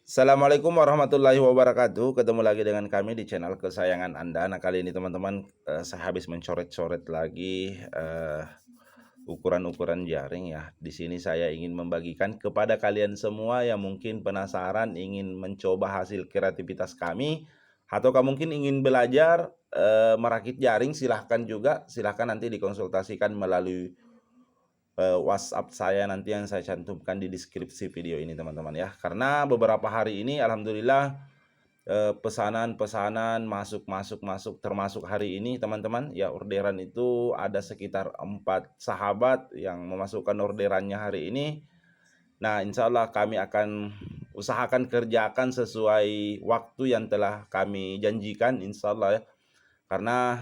Assalamualaikum warahmatullahi wabarakatuh. Ketemu lagi dengan kami di channel kesayangan Anda. Nah, kali ini teman-teman, saya habis mencoret-coret lagi ukuran-ukuran jaring ya. Di sini saya ingin membagikan kepada kalian semua yang mungkin penasaran ingin mencoba hasil kreativitas kami, ataukah mungkin ingin belajar merakit jaring. Silahkan nanti dikonsultasikan melalui WhatsApp saya nanti yang saya cantumkan di deskripsi video ini teman-teman ya. Karena beberapa hari ini alhamdulillah pesanan-pesanan masuk termasuk hari ini teman-teman ya. Orderan itu ada sekitar 4 sahabat yang memasukkan orderannya hari ini. Nah, insya Allah kami akan usahakan kerjakan sesuai waktu yang telah kami janjikan insya Allah ya. Karena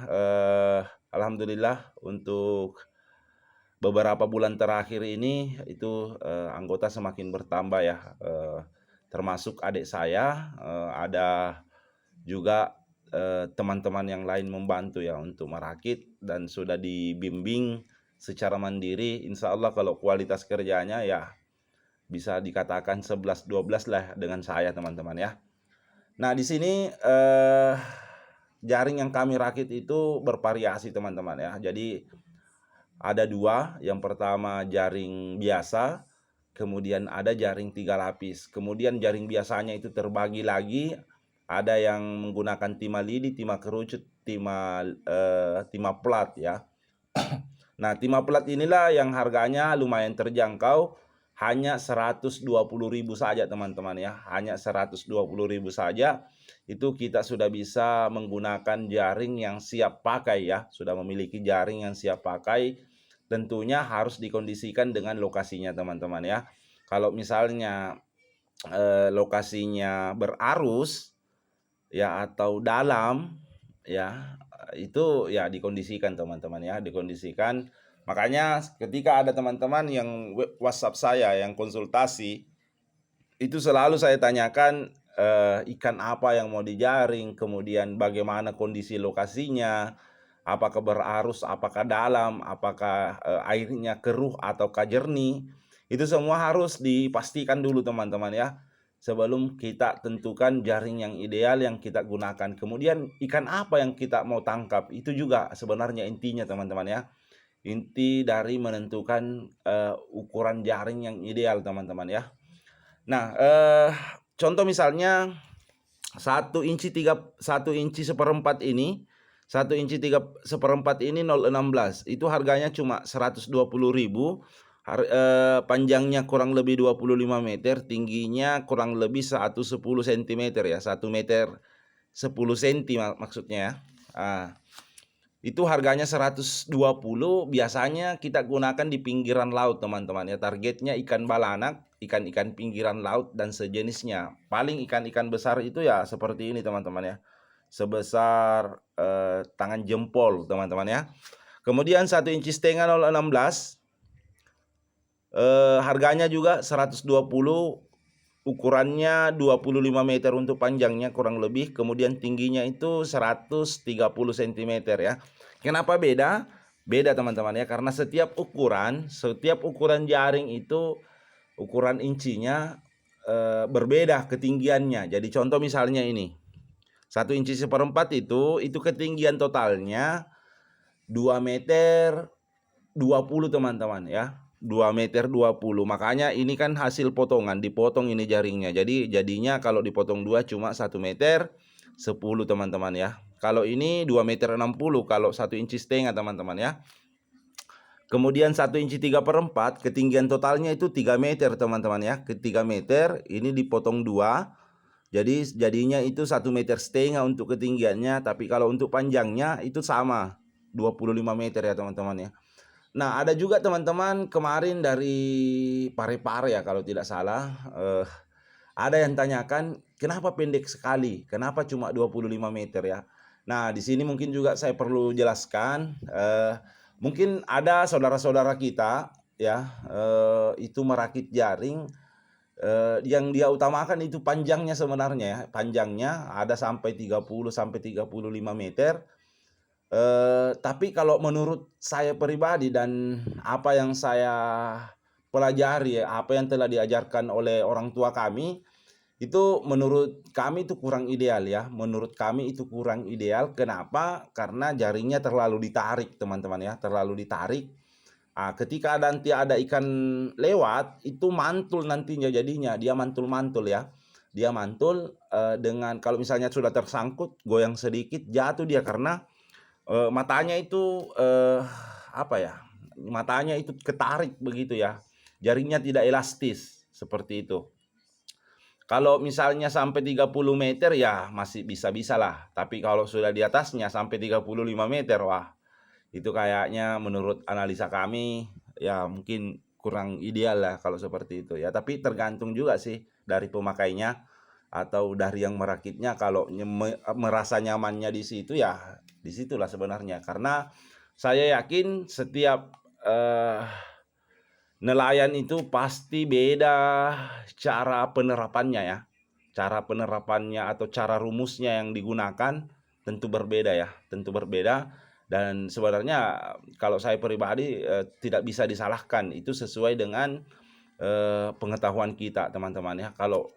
alhamdulillah untuk beberapa bulan terakhir ini itu anggota semakin bertambah ya, termasuk adik saya, ada juga teman-teman yang lain membantu ya untuk merakit, dan sudah dibimbing secara mandiri. Insya Allah kalau kualitas kerjanya ya bisa dikatakan 11-12 lah dengan saya teman-teman ya. Nah, di sini jaring yang kami rakit itu bervariasi teman-teman ya. Jadi ada dua, yang pertama jaring biasa, kemudian ada jaring 3 lapis. Kemudian jaring biasanya itu terbagi lagi, ada yang menggunakan timah lidi, timah kerucut, timah plat ya. Nah, timah plat inilah yang harganya lumayan terjangkau, hanya 120.000 saja teman-teman ya. Hanya 120.000 saja itu kita sudah bisa menggunakan jaring yang siap pakai ya. Sudah memiliki jaring yang siap pakai. Tentunya harus dikondisikan dengan lokasinya teman-teman ya. Kalau misalnya lokasinya berarus ya atau dalam ya, itu ya dikondisikan teman-teman ya, dikondisikan. Makanya ketika ada teman-teman yang WhatsApp saya yang konsultasi, itu selalu saya tanyakan ikan apa yang mau dijaring, kemudian bagaimana kondisi lokasinya, apakah berarus, apakah dalam, apakah airnya keruh ataukah jernih. Itu semua harus dipastikan dulu teman-teman ya, sebelum kita tentukan jaring yang ideal yang kita gunakan. Kemudian ikan apa yang kita mau tangkap, itu juga sebenarnya intinya teman-teman ya. Inti dari menentukan ukuran jaring yang ideal teman-teman ya. Nah, contoh misalnya 1 inci 1 inci 1/4 ini, 1 inci 3/4 ini 0,16, itu harganya cuma 120.000. Panjangnya kurang lebih 25 meter, tingginya kurang lebih 110 cm ya, 1 meter 10 cm maksudnya ya. Itu harganya 120, biasanya kita gunakan di pinggiran laut teman-teman ya. Targetnya ikan balanak, ikan-ikan pinggiran laut dan sejenisnya. Paling ikan-ikan besar itu ya seperti ini teman-teman ya, sebesar tangan jempol teman-teman ya. Kemudian 1,5 inci 0,16, harganya juga 120, ukurannya 25 meter untuk panjangnya kurang lebih, kemudian tingginya itu 130 cm ya. Kenapa beda? Beda teman-teman ya, karena setiap ukuran jaring itu ukuran incinya berbeda ketinggiannya. Jadi contoh misalnya ini 1 inci 1/4 itu ketinggian totalnya 2 meter 20 teman-teman ya, 2 meter 20. Makanya ini kan hasil potongan, dipotong ini jaringnya. Jadi jadinya kalau dipotong 2 cuma 1 meter 10 teman-teman ya. Kalau ini 2 meter 60 kalau 1,5 inci teman-teman ya. Kemudian 1 inci 3/4, ketinggian totalnya itu 3 meter teman-teman ya. Ke 3 meter ini dipotong 2. Jadi jadinya itu 1,5 meter untuk ketinggiannya, tapi kalau untuk panjangnya itu sama 25 meter ya teman-teman ya. Nah, ada juga teman-teman kemarin dari Parepare ya kalau tidak salah, ada yang tanyakan kenapa pendek sekali, kenapa cuma 25 meter ya. Nah, di sini mungkin juga saya perlu jelaskan, mungkin ada saudara-saudara kita ya, itu merakit jaring, yang dia utamakan itu panjangnya sebenarnya ya, panjangnya ada sampai 30 sampai 35 meter. Tapi kalau menurut saya pribadi dan apa yang saya pelajari ya, apa yang telah diajarkan oleh orang tua kami, Itu menurut kami itu kurang ideal ya. Menurut kami itu kurang ideal. Kenapa? Karena jaringnya terlalu ditarik, teman-teman ya. Terlalu ditarik. Ketika nanti ada ikan lewat, itu mantul nantinya jadinya. Dia mantul-mantul ya. Dia mantul dengan kalau misalnya sudah tersangkut, goyang sedikit, jatuh dia karena matanya itu apa ya? Matanya itu ketarik begitu ya. Jaringnya tidak elastis seperti itu. Kalau misalnya sampai 30 meter ya masih bisa-bisa lah. Tapi kalau sudah di atasnya sampai 35 meter, wah itu kayaknya menurut analisa kami ya mungkin kurang ideal lah kalau seperti itu ya. Tapi tergantung juga sih dari pemakainya atau dari yang merakitnya. Kalau merasa nyamannya di situ ya disitulah sebenarnya. Karena saya yakin setiap nelayan itu pasti beda cara penerapannya ya. Cara penerapannya atau cara rumusnya yang digunakan tentu berbeda ya, tentu berbeda. Dan sebenarnya kalau saya pribadi tidak bisa disalahkan, itu sesuai dengan pengetahuan kita teman-teman ya. Kalau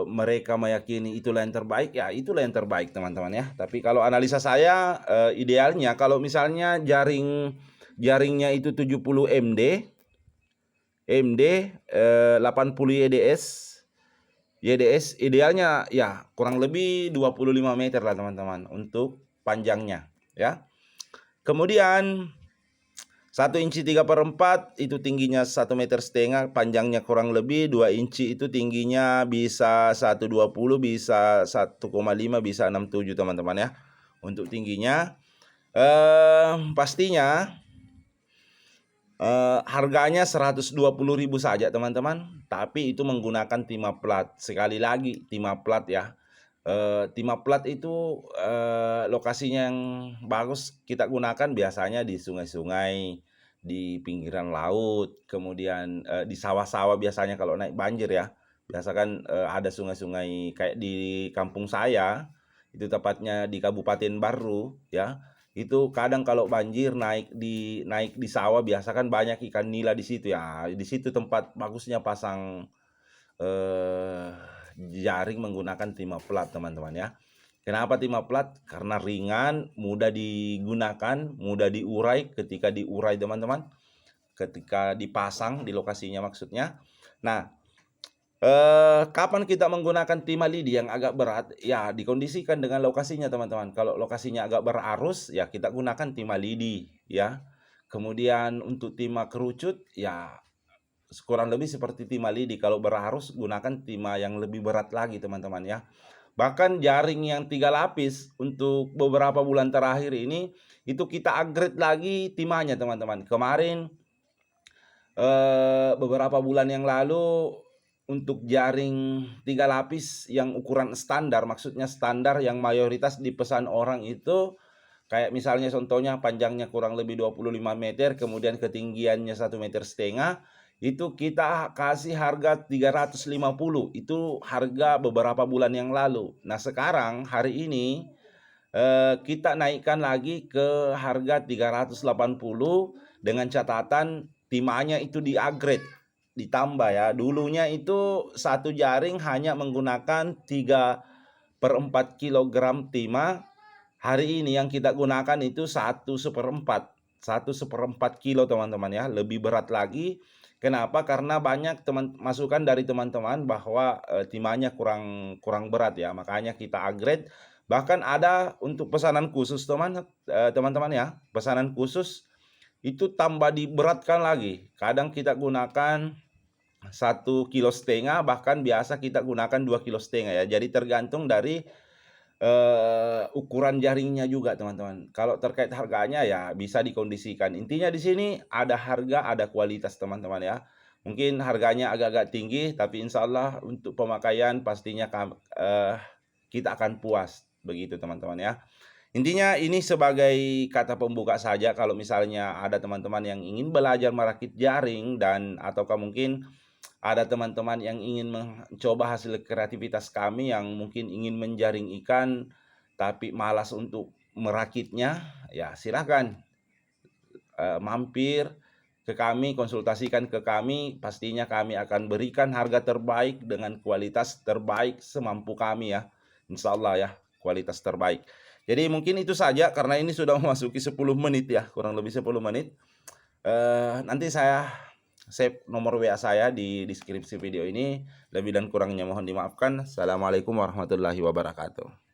mereka meyakini itulah yang terbaik, ya itulah yang terbaik teman-teman ya. Tapi kalau analisa saya idealnya kalau misalnya jaringnya itu 70 MD 80 YDS idealnya ya kurang lebih 25 meter lah teman-teman untuk panjangnya ya. Kemudian 1 inci 3/4 itu tingginya 1,5 meter, panjangnya kurang lebih 2 inci itu tingginya bisa 1,20, bisa 1,5, bisa 6,7 teman-teman ya. Untuk tingginya pastinya harganya 120.000 saja teman-teman, tapi itu menggunakan timah plat. Sekali lagi timah plat ya. Timah plat itu lokasinya yang bagus kita gunakan biasanya di sungai-sungai, di pinggiran laut, kemudian di sawah-sawah biasanya kalau naik banjir ya. Biasa kan ada sungai-sungai kayak di kampung saya, itu tepatnya di Kabupaten Baru ya. Itu kadang kalau banjir naik di sawah biasa kan banyak ikan nila di situ ya. Di situ tempat bagusnya pasang jaring menggunakan timah plat teman-teman ya. Kenapa timah plat? Karena ringan, mudah digunakan, mudah diurai ketika diurai teman-teman. Ketika dipasang di lokasinya maksudnya. Nah, kapan kita menggunakan timah lidi yang agak berat? Ya, dikondisikan dengan lokasinya teman-teman. Kalau lokasinya agak berarus, ya kita gunakan timah lidi ya. Kemudian untuk timah kerucut, ya kurang lebih seperti timah lidi. Kalau berarus, gunakan timah yang lebih berat lagi teman-teman ya. Bahkan jaring yang 3 lapis untuk beberapa bulan terakhir ini, itu kita upgrade lagi timahnya teman-teman. Kemarin beberapa bulan yang lalu untuk jaring 3 lapis yang ukuran standar, maksudnya standar yang mayoritas dipesan orang itu kayak misalnya contohnya panjangnya kurang lebih 25 meter, kemudian ketinggiannya 1,5 meter, itu kita kasih harga 350. Itu harga beberapa bulan yang lalu. Nah, sekarang hari ini kita naikkan lagi ke harga 380 dengan catatan timahnya itu di-upgrade, ditambah ya. Dulunya itu satu jaring hanya menggunakan 3/4 kilogram timah. Hari ini yang kita gunakan itu 1/4 kilo teman-teman ya, lebih berat lagi. Kenapa? Karena banyak masukan dari teman-teman bahwa timahnya kurang berat ya, makanya kita upgrade. Bahkan ada untuk pesanan khusus teman-teman ya, pesanan khusus itu tambah diberatkan lagi. Kadang kita gunakan 1,5 kilo, bahkan biasa kita gunakan 2,5 kilo ya. Jadi tergantung dari ukuran jaringnya juga teman-teman. Kalau terkait harganya ya bisa dikondisikan. Intinya di sini ada harga, ada kualitas teman-teman ya. Mungkin harganya agak-agak tinggi, tapi insya Allah untuk pemakaian pastinya kita akan puas begitu teman-teman ya. Intinya ini sebagai kata pembuka saja. Kalau misalnya ada teman-teman yang ingin belajar merakit jaring dan ataukah mungkin ada teman-teman yang ingin mencoba hasil kreativitas kami yang mungkin ingin menjaring ikan tapi malas untuk merakitnya, ya silahkan mampir ke kami, konsultasikan ke kami, pastinya kami akan berikan harga terbaik dengan kualitas terbaik semampu kami ya. Insya Allah ya, kualitas terbaik. Jadi mungkin itu saja karena ini sudah memasuki 10 menit ya, kurang lebih 10 menit. Nanti saya save nomor WA saya di deskripsi video ini. Lebih dan kurangnya mohon dimaafkan. Assalamualaikum warahmatullahi wabarakatuh.